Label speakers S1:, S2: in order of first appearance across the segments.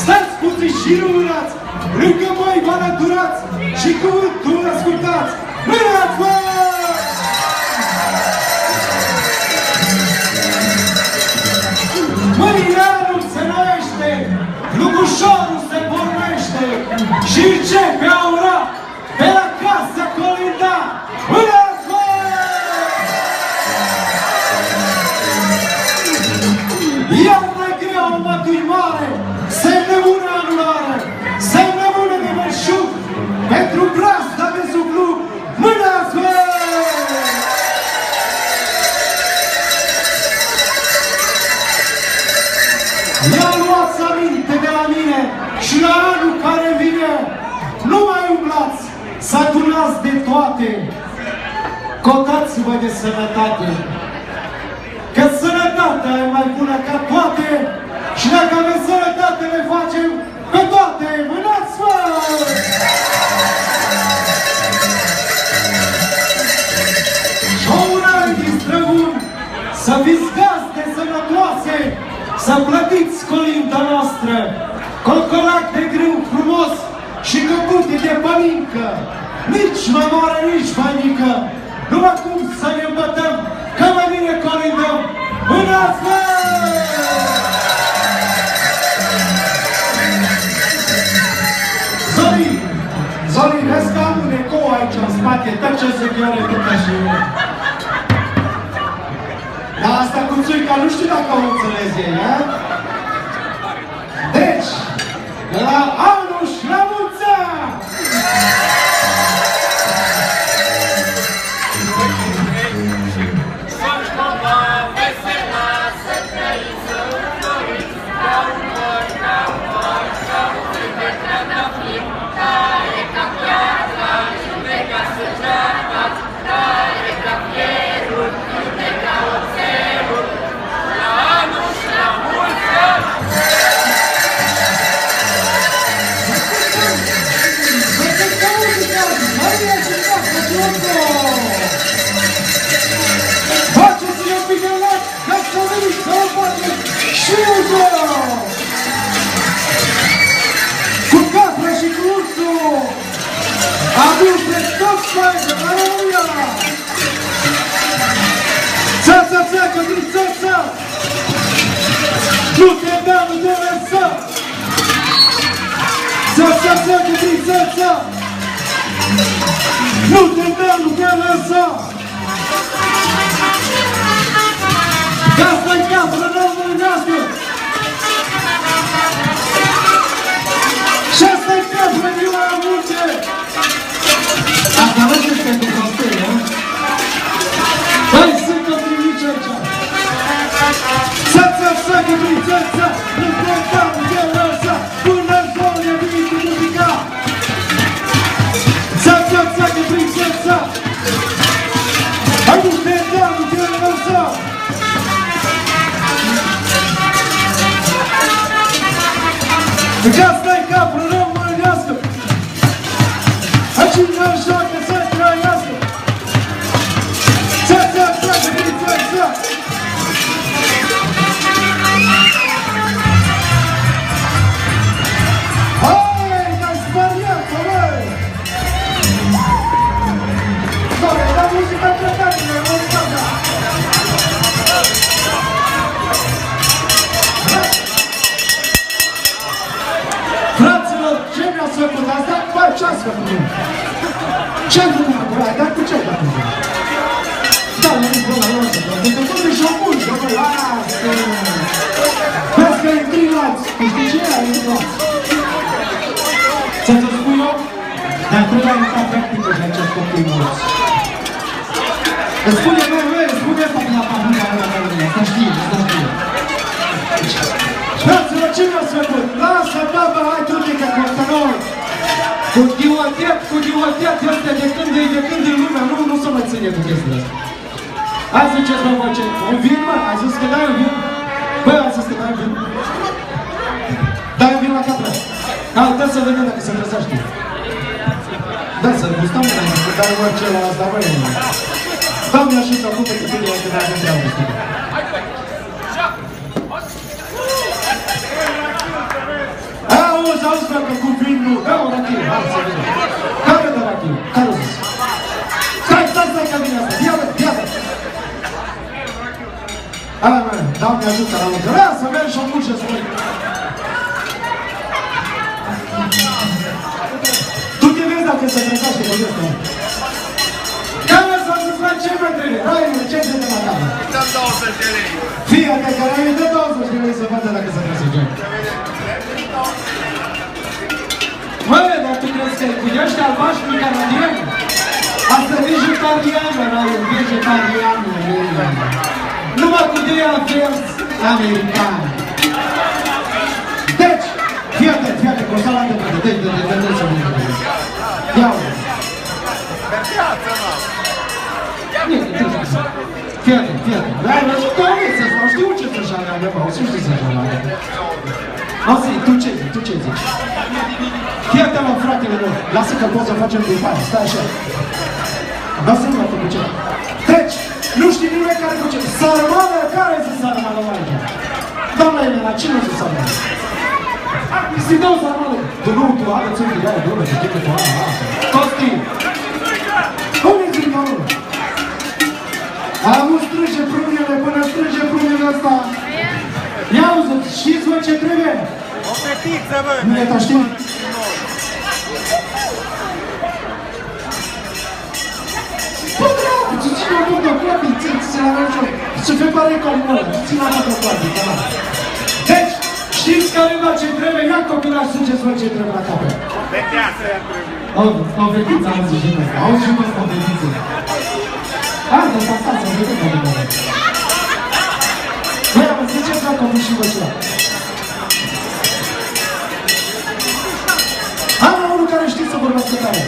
S1: Stați puțin și rumânați, lângă voi vă alăturați și cuvântul ascultați. Mânați, bă! Mâinianul se noiește, Lugușorul se pornește și începe a ura pe la casa Colinda. Mânați, bă! Iarna grea o mătui mare, semne bună anulare, semne bună de meșug, pentru brazda de sublu, mânați, bă! Ia luați aminte de la mine și la anul care vine, nu mai umblați, să adunați de toate, cotați-vă de sănătate, că sănătatea e mai bună ca toate și dacă avem sănătate le facem pe toate, mânați-vă! Și o urare din străbun, să fiți gazde sănătoase, să plătiți Colinda noastră, colcolac de grâu frumos și căpute de pălincă, nici mai mare, nici mai mică, numai cum să ne îmbătăm, că mai bine colindăm, mânați-vă! Zorin, vezi că am un ecou aici în spate, tot ce zic eu repetă și eu. Dar asta cu țuica nu știu dacă o înțeles ei, a? Deci, la anul și la mulți ani! Cu capra și cu ursul adus de toți faide la România! Ța-ța, cădruță! Nu te dea, nu te lăsa! Ța-ța, cădruță! Nu te dea, nu te lăsa! Gasta-i capră românească! Și asta-i capră de la munce! Asta nu știu că te costei, nu? Hai să căprimici aici! Ța-ța, cădruță! Nu te dea, nu te lăsa! Până zone vii cu muzica! Ța-ța, cădruță! Hai nu te dea, nu te lăsa! Că asta-i capră românească! Hai cine joacă să trăiască! Ța-ța, cădruță! Hai, ne-ai spariat-o, băi! Doamne, da muzica trătabilă, muzica! Fraților, ce mi-ați făcut asta? Băi, ce-ați făcut? Ce-ai făcut? Băi, dar cu ce-ai făcut? Da, la mine, la noastră, pentru că tot și-o muzică, băi, lasă! Vezi că intrigați, știi ce e intrigați? Să-ți spun eu? Dar trebuie să practică și acest copii mulți. Îți spune, băi, spune asta pe la pahunca aia la mine, asta știe, asta știe. Fraților, ce mi-ați făcut? Lasă, baba, hai tu-te că costă noi! Cu diuatet, ăsta de când în lumea, nu se mai ține cu chestia asta. Hai ziceți, bă, ce? Un vin, mă? Ai zis că dai un vin? Bă, ai zis că dai un vin? Dai un vin la capră. Hai, dă să vedem dacă se trezește. Da, să gustăm înainte, că dai orice la asta, băi. Doamne, așa să apucă că tine este de a întreabă. nu, dă o rachie, hai să vedem. Care dă rachie? Care o zis? Stai, că vine asta, ia-te! Aia mea, Doamne ajută la multă. Lasă, mergi și-o mușă, spune. Tu te vezi dacă se trezește pe ăsta. Care s-a zis la ce mai trebuie? Raiule, ce se de la cameră?
S2: Dăm 20 de lei.
S1: Fii-te că Raiule dă 20 de lei să vadă dacă se trezește. Măi, dar tu crezi că cu ăștia albaștri canadieni? Asta e vegetariană, Raiule, vegetariană. Numai cu de avers american. Deci, fii-te, cu o salată de deci să mă vedem. Ia-o.
S2: Viață, mă.
S1: Fii-te. Dar nu știu ce să-și aleagă, mă, o să știi să-și aleagă. Asta tu ce zici? Fii-te, mă, fratele meu, lasă că poți să facem după aia, stai așa. Lasă-mă cu ce. Deci, nu știi nimeni care duce. Sarmală? Care este sarmală aici? Doamna Elena, cine este sarmală? Ți-i dau sarmală. Tu nu, tu aveți un de-aia, doamne, te știi că tu ai, lasă. Costi! Unde-i sarmală? Am strânge prunele până strânge prunele ăsta. Ia uzi, știți voi ce trebuie?
S2: O fetiță, bă!
S1: Nu e ta știi? Ține-o fotocoapii, ține-o fotocoapii, să fie pare ca un ăla, ține-o fotocoapii, da. Deci, știți care va ce trebuie? Ia copilaj, sugeți voi ce trebuie la capăt.
S2: Veteasă ea trebuie.
S1: O fetiță, am zis și ăsta, auzi și ăsta o fetiță. Hai, să stați, să vedem cum e. Băi, am ziceți la copii și voi ceva. Hai, la unul care știți să vorbească tare.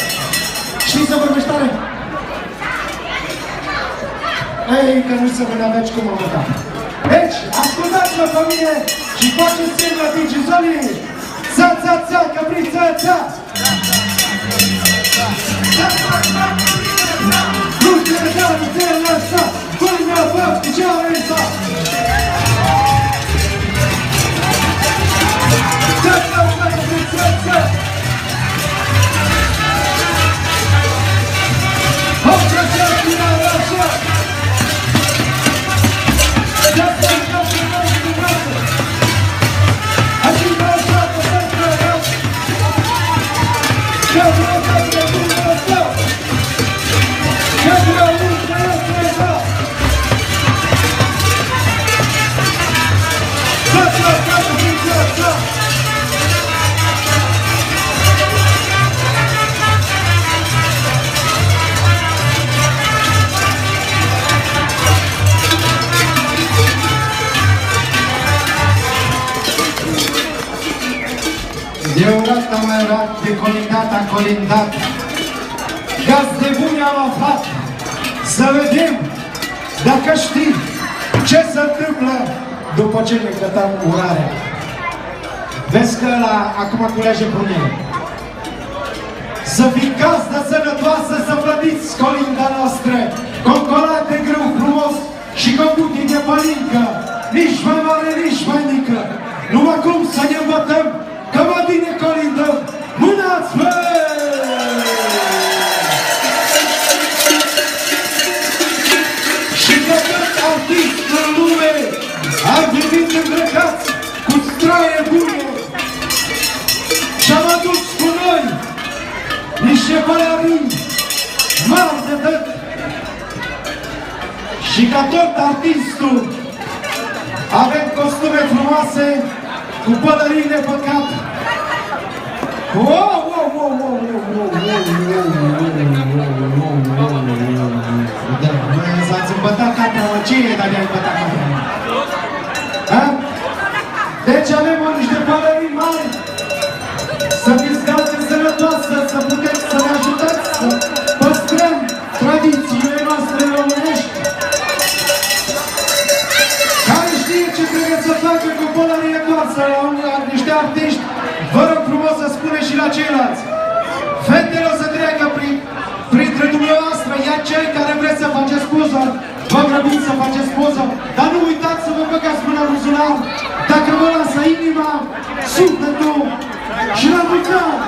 S1: Știți să vorbești tare? Ei, că nu se vedea deci cum am votat. Deci, ascultați-mă pe mine și faceți semnă din Gizolii. Ța, căpri, ța. Nu te lăsa, culmea bă, picioare ăsta. Ța, căpri, ța. Hop, ța, finală, așa. De urat am mai urat, de colindat am colindat. Gaz de bune am aflat. Să vedem dacă știi ce se întâmplă după ce ne cătăm urarea. Vezi că ăla acum culeage prunele. Să fii gazdă sănătoasă, să vădiți colinda noastră. Concolate grâu frumos și combutii de pălincă. Nici mai mare, nici mai mică. Numai cum să ne îmbătăm că mă bine colindăm, mânați bă! Și că tot artist în lume am venit îmbrăcați cu straie bune și-am adus cu noi niște pălării mari de tot. Și ca tot artistul avem costume frumoase cu pălările pe cap. S-ați îmbătat capra, mă, ce e, dar mi-ai îmbătat capra? Deci avem niște pălării mari. Să fiți gazdă sănătoasă, să puteți să ne ajutați să păstrăm tradițiile noastre românești. Care știe ce trebuie să facă cu pălările toarse la niște artiști, vă rog frumos să spuneți și la ceilalți. Fetele o să treacă printre dumneavoastră, iar cei care vreți să faceți poză, vă grăbiți să faceți poză, dar nu uitați să vă băgați mâna în buzunar, dacă vă lasă inima, sufletul și la mulți ani!